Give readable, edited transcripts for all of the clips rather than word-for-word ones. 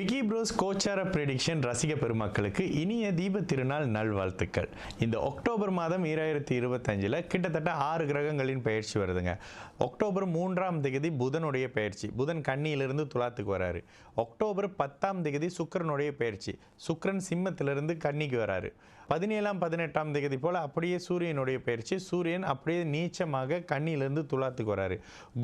Vicky pros கோச்சார prediction ரசிக பெருமக்களுக்கு இனிய தீப திருநாள் நல்வாழ்த்துக்கள். இந்த அக்டோபர் மாதம் 2025 கிட்டத்தட்ட 6 கிரகங்களின் பயிற்சி வருதுங்க. அக்டோபர் 3ஆம் தேதி புதனுடைய பயிற்சி, புதன் கன்னியிலிருந்து துலாத்துக்கு வராரு. அக்டோபர் 10ஆம் தேதி சுக்கிரனுடைய பயிற்சி, சுக்கிரன் சிம்மத்திலிருந்து கன்னிக்கு வராரு. 17ஆம் 18ஆம் தேதி போல் அப்படியே சூரியனுடைய பயிற்சி, சூரியன் அப்படியே நீச்சமாக கன்னியிலிருந்து துலாத்துக்கு வராரு.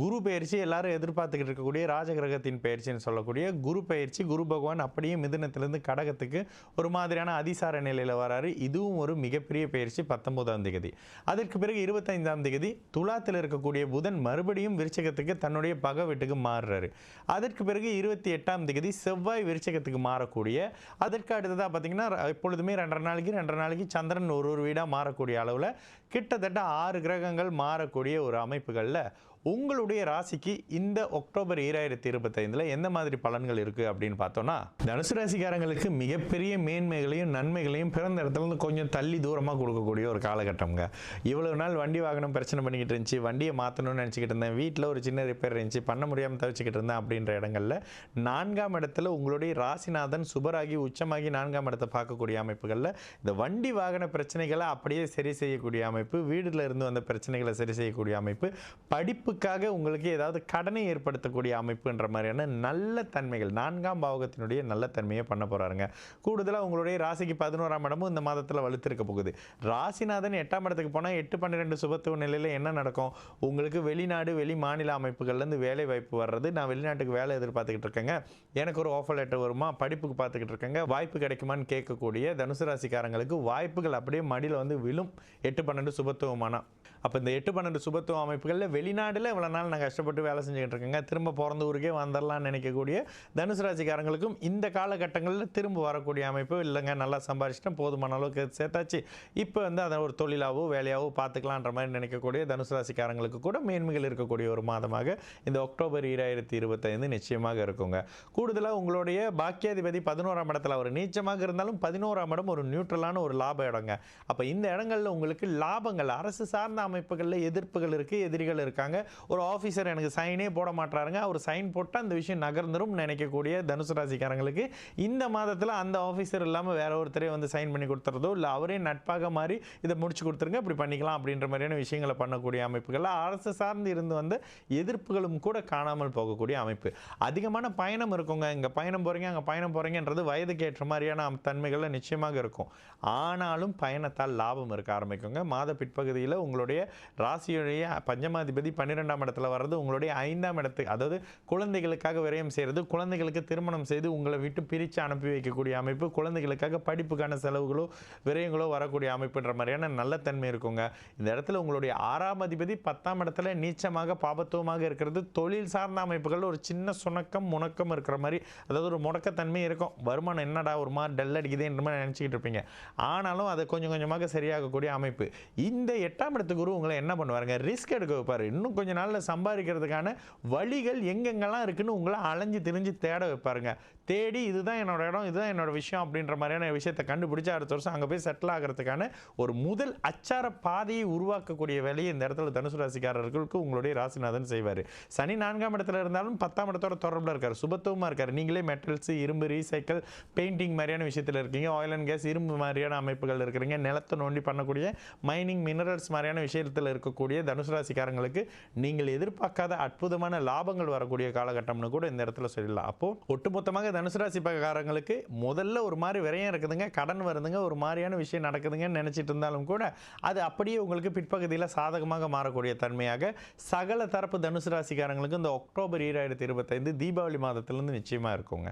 குரு பயிற்சி எல்லாரும் எதிர்பார்த்துக்கிட்டு இருக்கக்கூடிய ராஜகிரகத்தின் பயிற்சின்னு சொல்லக்கூடிய குரு பயிற்சி, குரு பகவான் அப்படியே மிதுனத்திலிருந்து கடகத்துக்கு ஒரு மாதிரியான அதிசார நிலையில் வராரு. இதுவும் ஒரு மிகப்பெரிய பயிற்சி 19ஆம் தேதி. அதற்கு பிறகு 25ஆம் தேதி துலாத்தில் இருக்கக்கூடிய புதன் மறுபடியும் விருச்சிகத்துக்கு தன்னுடைய பகை வீட்டுக்கு மாறுறாரு. அதற்கு பிறகு 28ஆம் தேதி செவ்வாய் விருச்சிகத்துக்கு மாறக்கூடிய, அதற்கு அடுத்ததாக பார்த்தீங்கன்னா எப்பொழுதுமே 2.5 நாளைக்கு சந்திரன் ஒரு வீடாக மாறக்கூடிய அளவில் கிட்டத்தட்ட 6 கிரகங்கள் மாறக்கூடிய ஒரு அமைப்புகளில் உங்களுடைய ராசிக்கு இந்த அக்டோபர் 2025 எந்த மாதிரி பலன்கள் இருக்குது அப்படின்னு பார்த்தோன்னா, தனுசு ராசிக்காரங்களுக்கு மிகப்பெரிய மேன்மைகளையும் நன்மைகளையும் பிறந்த இடத்துல இருந்து கொஞ்சம் தள்ளி தூரமாக கொடுக்கக்கூடிய ஒரு காலகட்டம்ங்க. இவ்வளவு நாள் வண்டி வாகனம் பிரச்சனை பண்ணிக்கிட்டு இருந்துச்சு, வண்டியை மாற்றணும்னு நினச்சிக்கிட்டு இருந்தேன், வீட்டில் ஒரு சின்ன ரிப்பேர் இருந்துச்சு, பண்ண முடியாமல் தவிச்சிக்கிட்டு இருந்தேன் அப்படின்ற இடங்களில் 4ஆம் இடத்துல உங்களுடைய ராசிநாதன் சுபராகி உச்சமாகி 4ஆம் இடத்தை பார்க்கக்கூடிய அமைப்புகளில் இந்த வண்டி வாகன பிரச்சனைகளை அப்படியே சரி செய்யக்கூடிய அமைப்பு, வீட்டில் இருந்து வந்த பிரச்சனைகளை சரி செய்யக்கூடிய அமைப்பு, படிப்புக்காக உங்களுக்கு ஏதாவது கடனை ஏற்படுத்தக்கூடிய அமைப்புன்ற மாதிரியான நல்ல தன்மைகள் 4ஆம் பாவகத்தினுடைய நல்ல தன்மையை பண்ண போறாருங்க. கூடுதலாக உங்களுடைய ராசிக்கு 11ஆம் இடமும் இந்த மாதத்தில் வலுத்திருக்க போகுது. ராசிநாதன் 8ஆம் இடத்துக்கு போனால் 8-12 சுபத்துவ நிலையில் என்ன நடக்கும்? உங்களுக்கு வெளிநாடு வெளி மாநில அமைப்புகள்லேருந்து வேலை வாய்ப்பு வர்றது. நான் வெளிநாட்டுக்கு வேலை எதிர்பார்த்துக்கிட்டு இருக்கேங்க, எனக்கு ஒரு ஆஃபர் லெட்டர் வருமா, படிப்புக்கு பார்த்துக்கிட்டு இருக்கேங்க, வாய்ப்பு கிடைக்குமான்னு கேட்கக்கூடிய தனுசு ராசிக்காரங்களுக்கு வாய்ப்புகள் அப்படியே மடியில் வந்து விழும். 8-12 சுபத்துவமானா அப்போ இந்த 8-12 சுபத்துவ அமைப்புகளில் வெளிநாட்டில் இவ்வளோ நாள் நான் கஷ்டப்பட்டு வேலை செஞ்சுக்கிட்டு இருக்கேங்க, திரும்ப பிறந்த ஊருக்கே வந்துடலாம்னு நினைக்கக்கூடிய தனுசு ராசிக்காரங்களுக்கும் இந்த காலகட்டங்களில் திரும்ப வரக்கூடிய அமைப்பு இல்லைங்க. நல்லா சம்பாதிச்சிட்டேன், போதுமான அளவுக்கு சேர்த்தாச்சு, இப்போ வந்து அதை ஒரு தொழிலாவோ வேலையாவோ பார்த்துக்கலான்ற மாதிரி நினைக்கக்கூடிய தனுசு ராசிக்காரங்களுக்கு கூட மேன்மைகள் இருக்கக்கூடிய ஒரு மாதமாக இந்த அக்டோபர் 2025 நிச்சயமாக இருக்குங்க. கூடுதலாக உங்களுடைய பாக்கியாதிபதி 11ஆம் இடத்துல அவர் நீச்சமாக இருந்தாலும் 11ஆம் இடம் ஒரு நியூட்ரலான ஒரு லாப இடங்க. அப்போ இந்த இடங்களில் உங்களுக்கு லாபங்கள், அரசு சார்ந்த அமைப்புகளில் எதிர்ப்புகள் இருக்குது, எதிரிகள் இருக்காங்க. ஒரு ஆஃபீஸர் எனக்கு சைனே போட மாட்டாருங்க, அவர் சைன் போட்டால் அந்த விஷயம் நகர்ந்துரும் நினைக்கக்கூடிய தனுசு ராசிக்காரங்களுக்கு இந்த மாதத்தில் அந்த ஆஃபீஸர் இல்லாமல் வேற ஒருத்தரே வந்து சைன் பண்ணி கொடுத்துறதோ இல்லை அவரே நட்பாக மாறி இதை முடிச்சு கொடுத்துருங்க, இப்படி பண்ணிக்கலாம் அப்படின்ற மாதிரியான விஷயங்களை பண்ணக்கூடிய அமைப்புகளில் அரசு சார்ந்து இருந்து வந்து எதிர்ப்புகளும் கூட காணாமல் போகக்கூடிய அமைப்பு. அதிகமான பயணம் இருக்குங்க, இங்கே பயணம் போகிறீங்க அங்கே பயணம் போகிறீங்கன்றது வயதுக்கு ஏற்ற மாதிரியான தன்மைகளில் நிச்சயமாக இருக்கும். ஆனாலும் பயணத்தால் லாபம் இருக்க ஆரம்பிக்குங்க. மாத பிற்பகுதியில் உங்களுடைய ராசியுடைய பஞ்சமாதிபதி 12ஆம் இடத்துல வர்றது உங்களுடைய 5ஆம் இடத்துக்கு, அதாவது குழந்தைகளுக்காக விரயம் செய்கிறது, குழந்தைகளுக்கு திருமணம் செய்து உங்களை விட்டு பிரித்து அனுப்பி வைக்கக்கூடிய அமைப்பு, குழந்தைகளுக்காக படிப்புக்கான செலவுகளோ விரயங்களோ வரக்கூடிய அமைப்புன்ற மாதிரியான நல்ல தன்மை இருக்குங்க. இந்த இடத்துல உங்களுடைய 6ஆம் அதிபதி 10ஆம் இடத்துல நீச்சமாக பாபத்துவமாக இருக்கிறது தொழில் சார்ந்த அமைப்புகள் ஒரு சின்ன சுணக்கம் முணக்கம் இருக்கிற மாதிரி, அதாவது ஒரு முடக்கத்தன்மை இருக்கும். வருமானம் என்னடா ஒரு மாதிரி டல் அடிக்குதுன்ற மாதிரி நினச்சிக்கிட்டு இருப்பீங்க, ஆனாலும் அதை கொஞ்சம் கொஞ்சமாக சரியாகக்கூடிய அமைப்பு. இந்த 8ஆம் இடத்துக்கு குரு உங்களை என்ன பண்ணுவாருங்க, ரிஸ்க் எடுக்க வைப்பார். இன்னும் கொஞ்ச நாளில் சம்பாதிக்கிறதுக்கான வழிகள் எங்கெங்கெல்லாம் இருக்குன்னு உங்களை அலைஞ்சு திரிஞ்சு தேட வைப்பாருங்க. தேடி இதுதான் என்னோட இடம், இதுதான் என்னோட விஷயம் அப்படின்ற மாதிரியான விஷயத்தை கண்டுபிடிச்சு அடுத்த வருஷம் அங்கே போய் செட்டில் ஆகிறதுக்கான ஒரு முதல் அச்சார பாதையை உருவாக்கக்கூடிய வேலையை இந்த இடத்துல தனுசு ராசிக்காரர்களுக்கு உங்களுடைய ராசிநாதன் செய்வார். சனி 4ஆம் இடத்துல இருந்தாலும் 10ஆம் இடத்தோட தொடர்பில் இருக்கார், சுபத்துவமாக இருக்கார். நீங்களே மெட்டல்ஸ், இரும்பு, ரீசைக்கிள், பெயிண்டிங் மாதிரியான விஷயத்தில் இருக்கீங்க, ஆயில் அண்ட் கேஸ், இரும்பு மாதிரியான அமைப்புகள் இருக்கிறீங்க, நிலத்தை நோண்டி பண்ணக்கூடிய மைனிங், மினரல்ஸ் மாதிரியான விஷயத்தில் இருக்கக்கூடிய தனுசு ராசிக்காரங்களுக்கு நீங்கள் எதிர்பார்க்காத அற்புதமான லாபங்கள் வரக்கூடிய காலகட்டம்னு கூட இந்த இடத்துல சொல்லலாம். அப்போ ஒட்டுமொத்தமாக தனுசு ராசிக்காரங்களுக்கு முதல்ல ஒரு மாதிரி விரயம் இருக்குதுங்க, கடன் வருதுங்க, ஒரு மாதிரியான விஷயம் நடக்குதுங்கன்னு நினைச்சிட்டு இருந்தாலும் கூட அது அப்படியே உங்களுக்கு பிற்பகுதியில் சாதகமாக மாறக்கூடிய தன்மையாக சகல தரப்பு தனுசு ராசிக்காரங்களுக்கு இந்த அக்டோபர் 2025 தீபாவளி மாதத்திலிருந்து நிச்சயமாக இருக்குங்க.